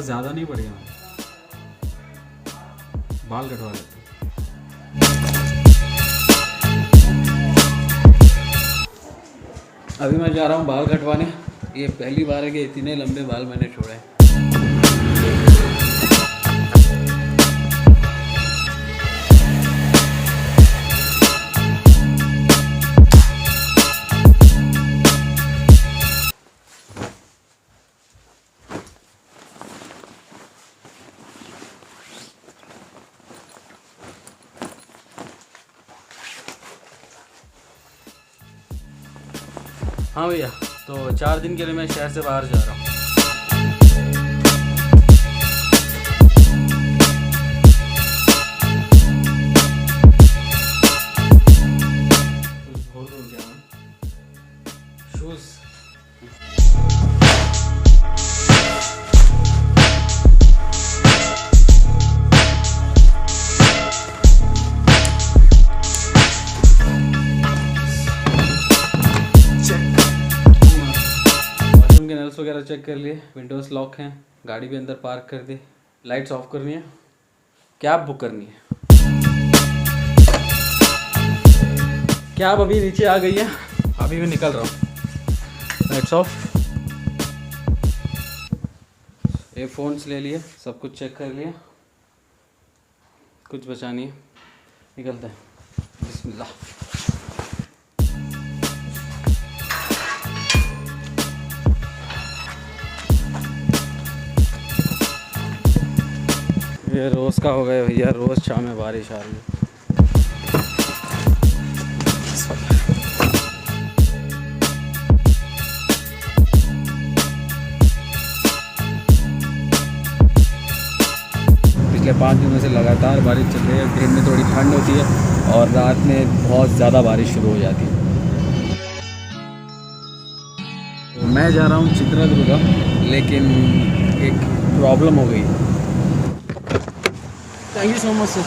ज़्यादा नहीं बढ़िया, बाल कटवा लेते। अभी मैं जा रहा हूँ बाल कटवाने। ये पहली बार है कि इतने लंबे बाल मैंने छोड़े। हाँ भैया, तो 4 दिन के लिए मैं शहर से बाहर जा रहा हूँ। शूज़ के नल्स वगैरह चेक कर लिए, विंडोज़ लॉक हैं, गाड़ी भी अंदर पार्क कर दी, लाइट्स ऑफ करनी है, कैब बुक करनी है। कैब अभी नीचे आ गई है, अभी मैं निकल रहा हूँ। Lights off. एयरफोन्स ले लिए, सब कुछ चेक कर लिया, कुछ बचा नहीं है, निकलते हैं। बिस्मिल्लाह। ये रोज़ का हो गया भैया, रोज़ शाम में बारिश आ रही है। पिछले 5 दिनों से लगातार बारिश चल रही है। दिन में थोड़ी ठंड होती है और रात में बहुत ज़्यादा बारिश शुरू हो जाती है। तो मैं जा रहा हूँ चित्रदुर्गा, लेकिन एक प्रॉब्लम हो गई। Thank you so much sir.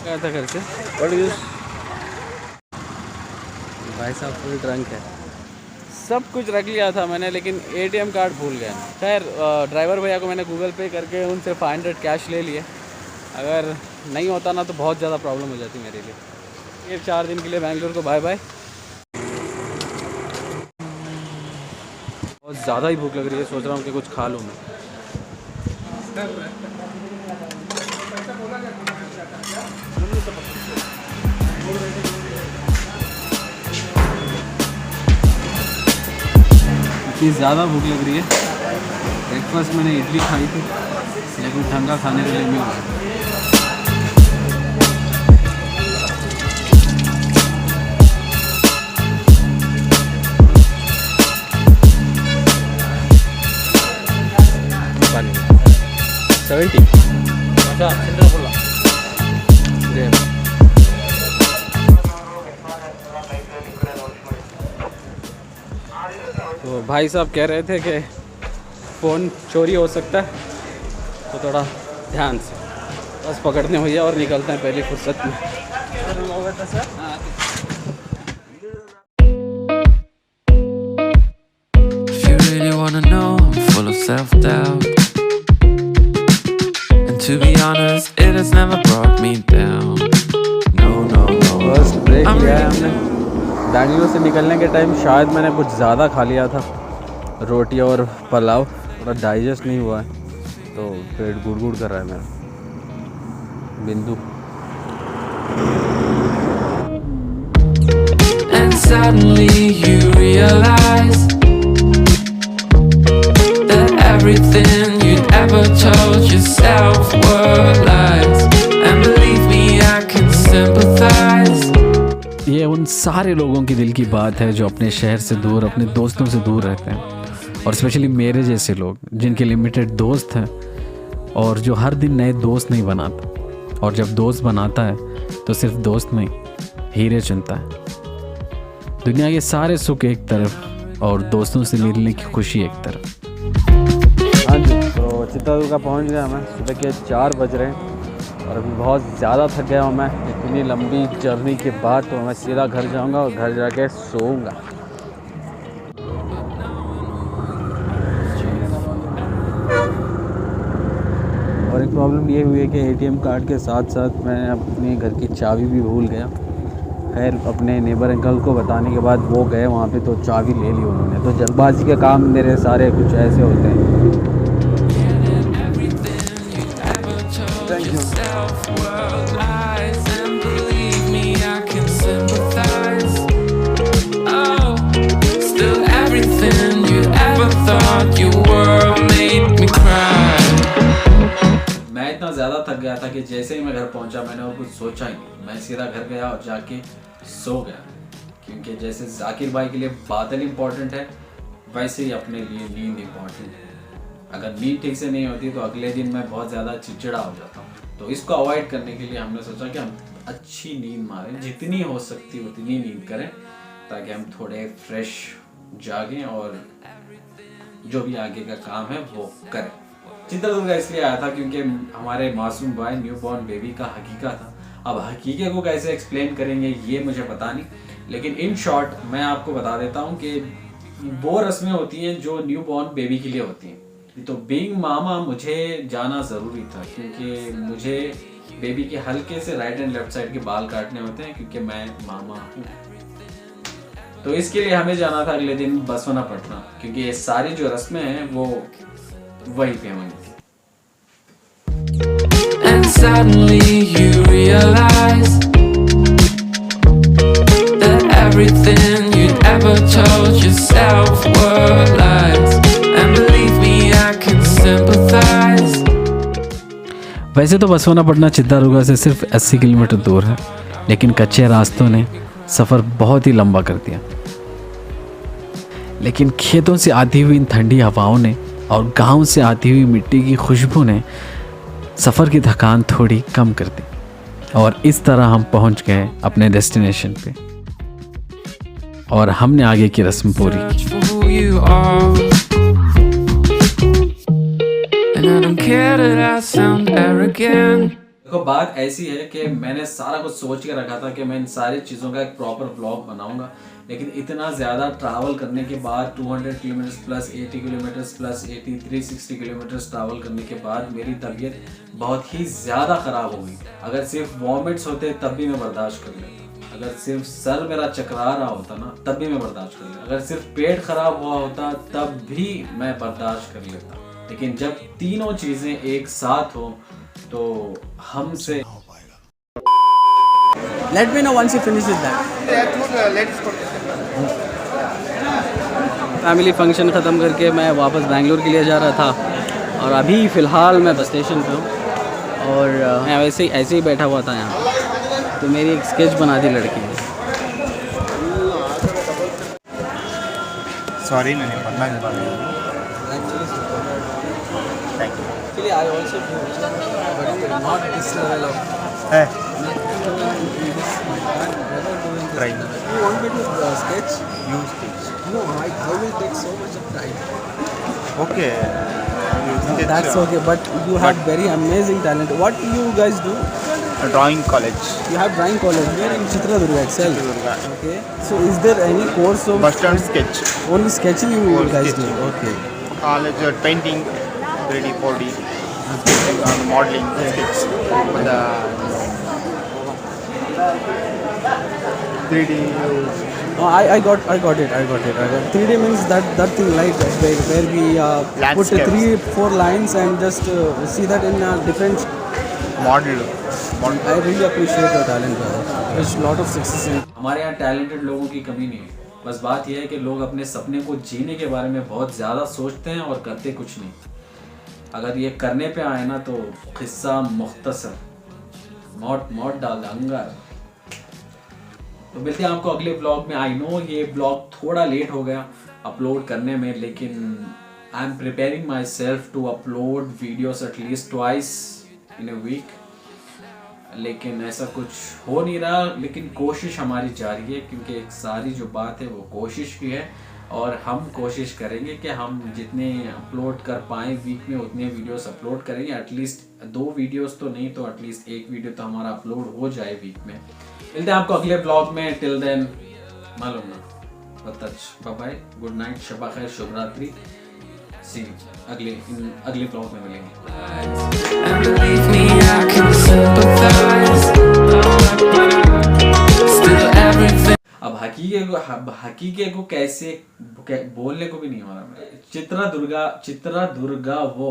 क्या था करके भाई साहब फुल ड्रंक है। सब कुछ रख लिया था मैंने, लेकिन एटीएम कार्ड भूल गया। खैर ड्राइवर भैया को मैंने गूगल पे करके उनसे 500 कैश ले लिए। अगर नहीं होता ना तो बहुत ज़्यादा प्रॉब्लम हो जाती मेरे लिए। ये 4 दिन के लिए बेंगलुरु को बाय बाय। बहुत ज़्यादा ही भूख लग रही है, सोच रहा हूँ कि कुछ खा लूँ मैं। इतनी ज़्यादा भूख लग रही है। ब्रेकफास्ट मैंने इडली खाई थी, लेकिन ठंडा खाने के लिए नहीं हुआ। पानी 70 अच्छा चिंता बोला। तो भाई साहब कह रहे थे कि फ़ोन चोरी हो सकता है, तो थोड़ा ध्यान से बस पकड़ने भैया और निकलते हैं पहली फुर्सत में। If you really wanna know, I'm full of self-doubt, and to be honest, it has never brought me down. No, no, no. बस ब्रेक लिया है हमने। बेंगलुरु से निकलने के टाइम शायद मैंने कुछ ज़्यादा खा लिया था, रोटी और पुलाव, थोड़ा डाइजेस्ट नहीं हुआ है, तो पेट गुड़गुड़ कर रहा है मेरा। बिंदु And suddenly you realize that everything you'd ever told yourself were lies. And believe me, I can sympathize. ये उन सारे लोगों की दिल की बात है जो अपने शहर से दूर, अपने दोस्तों से दूर रहते हैं, और स्पेशली मेरे जैसे लोग जिनके लिमिटेड दोस्त हैं और जो हर दिन नए दोस्त नहीं बनाता, और जब दोस्त बनाता है तो सिर्फ दोस्त नहीं, हीरे चुनता है। दुनिया के सारे सुख एक तरफ और दोस्तों से मिलने की खुशी एक तरफ। हाँ जी, तो चित्रदुर्गा पहुँच गया मैं। सुबह के 4 बज रहे हैं और अभी बहुत ज़्यादा थक गया हूँ मैं इतनी लंबी जर्नी के बाद। तो मैं सीधा घर जाऊँगा और घर जाके सोऊंगा। एक प्रॉब्लम ये हुई है कि एटीएम कार्ड के साथ साथ मैं अपने घर की चाबी भी भूल गया। खैर अपने नेबर अंकल को बताने के बाद वो गए वहाँ पे तो चाबी ले ली उन्होंने। तो जल्दबाजी के काम मेरे सारे कुछ ऐसे होते हैं। मैं इतना ज़्यादा थक गया था कि जैसे ही मैं घर पहुंचा मैंने और कुछ सोचा ही नहीं, मैं सीधा घर गया और जाके सो गया। क्योंकि जैसे जाकिर भाई के लिए बादल इम्पोर्टेंट है, वैसे ही अपने लिए नींद इम्पोर्टेंट है। अगर नींद ठीक से नहीं होती तो अगले दिन मैं बहुत ज़्यादा चिड़चिड़ा हो जाता हूँ। तो इसको अवॉइड करने के लिए हमने सोचा कि हम अच्छी नींद मारें, जितनी हो सकती उतनी नींद करें, ताकि हम थोड़े फ्रेश जागें और जो भी आगे का काम है वो करें। चित्रदुर्ग इसलिए आया था क्योंकि हमारे मासूम भाई न्यूबॉर्न बेबी का हकीका था। अब हकीके को कैसे एक्सप्लेन करेंगे ये मुझे पता नहीं, लेकिन इन शॉर्ट मैं आपको बता देता हूँ कि वो रस्में होती हैं जो न्यूबॉर्न बेबी के लिए होती हैं। तो बीइंग मामा मुझे जाना ज़रूरी था, क्योंकि मुझे बेबी के हल्के से राइट एंड लेफ्ट साइड के बाल काटने होते हैं, क्योंकि मैं मामा हूँ। तो इसके लिए हमें जाना था अगले दिन बसवना पटना, क्योंकि ये सारी जो रस्में हैं वो वहीं पे होनी थी। And suddenly you realize that everything you'd ever told yourself were lies. And believe me, I can sympathize. वैसे तो बसवना पटना चित्तादुर्ग से सिर्फ 80 किलोमीटर दूर है, लेकिन कच्चे रास्तों ने सफ़र बहुत ही लंबा कर दिया। लेकिन खेतों से आती हुई इन ठंडी हवाओं ने और गांव से आती हुई मिट्टी की खुशबू ने सफ़र की थकान थोड़ी कम कर दी, और इस तरह हम पहुंच गए अपने डेस्टिनेशन पे और हमने आगे की रस्म पूरी की। Search for who you are. And I don't care that I sound arrogant. देखो बात ऐसी है कि मैंने सारा कुछ सोच के रखा था कि मैं इन सारी चीज़ों का एक प्रॉपर व्लॉग बनाऊंगा, लेकिन इतना ज़्यादा ट्रैवल करने के बाद 200 kilometre plus 80 kilometre plus 80 360 kilometre travel करने के बाद मेरी तबीयत बहुत ही ज़्यादा ख़राब हो गई। अगर सिर्फ वॉमिट्स होते तब भी मैं बर्दाश्त कर लेता, अगर सिर्फ सर मेरा चकरा रहा होता ना तब भी मैं बर्दाश्त कर लेता, अगर सिर्फ पेट खराब हुआ होता तब भी मैं बर्दाश्त कर लेता, लेकिन जब तीनों चीज़ें एक साथ हो तो हमसे। Let me know once you finish with that. Family function ख़त्म करके मैं वापस बेंगलोर के लिए जा रहा था, और अभी फ़िलहाल मैं बस स्टेशन पे हूँ और मैं वैसे ही ऐसे ही बैठा हुआ था यहाँ, तो मेरी एक स्केच बना दी लड़की ने। सॉरी मैंने पढ़ना नहीं पाया। Actually, I also do, but not this level of. है Never Right. doing this. You want me to sketch? You sketch No, I will take so much of time. Okay That's okay, but you have very amazing talent. What do you guys do? Drawing college You have drawing college here in Chitradurga itself. Okay. So is there any course of bus stand sketch only sketching you Only guys sketching. do? Okay. College painting 3D 4D modeling sketch the 3D Oh, I got it. 3D means that thing like where we put Landscapes. 3-4 lines and just see that in different. model I really appreciate your talent, brother. There's a lot of success in. हमारे यहाँ talented लोगों की कमी नहीं है, बस बात यह है कि लोग अपने सपने को जीने के बारे में बहुत ज़्यादा सोचते हैं और करते कुछ नहीं। अगर ये करने पे आए ना तो किस्सा मुख्तसर मौत डाल दूंगा। तो मिलते हैं आपको अगले ब्लॉग में। आई नो ये ब्लॉग थोड़ा लेट हो गया अपलोड करने में, लेकिन I am preparing myself to upload videos at least twice in a week, लेकिन ऐसा कुछ हो नहीं रहा। लेकिन कोशिश हमारी जारी है, क्योंकि एक सारी जो बात है वो कोशिश की है, और हम कोशिश करेंगे कि हम जितने अपलोड कर पाएँ वीक में उतने वीडियोस अपलोड करेंगे। एटलीस्ट 2 वीडियोस तो नहीं तो एटलीस्ट 1 वीडियो तो हमारा अपलोड हो जाए वीक में। मिलते हैं आपको अगले ब्लॉग में। टिल देन मालूम ना, bye bye, good night, Shaba खैर, शुभ रात्रि, सी अगले ब्लॉग में मिलेंगे। And believe me, I can sympathize. Still everything. अब हकीके को कैसे बोलने को भी नहीं हो रहा। चित्रा दुर्गा वो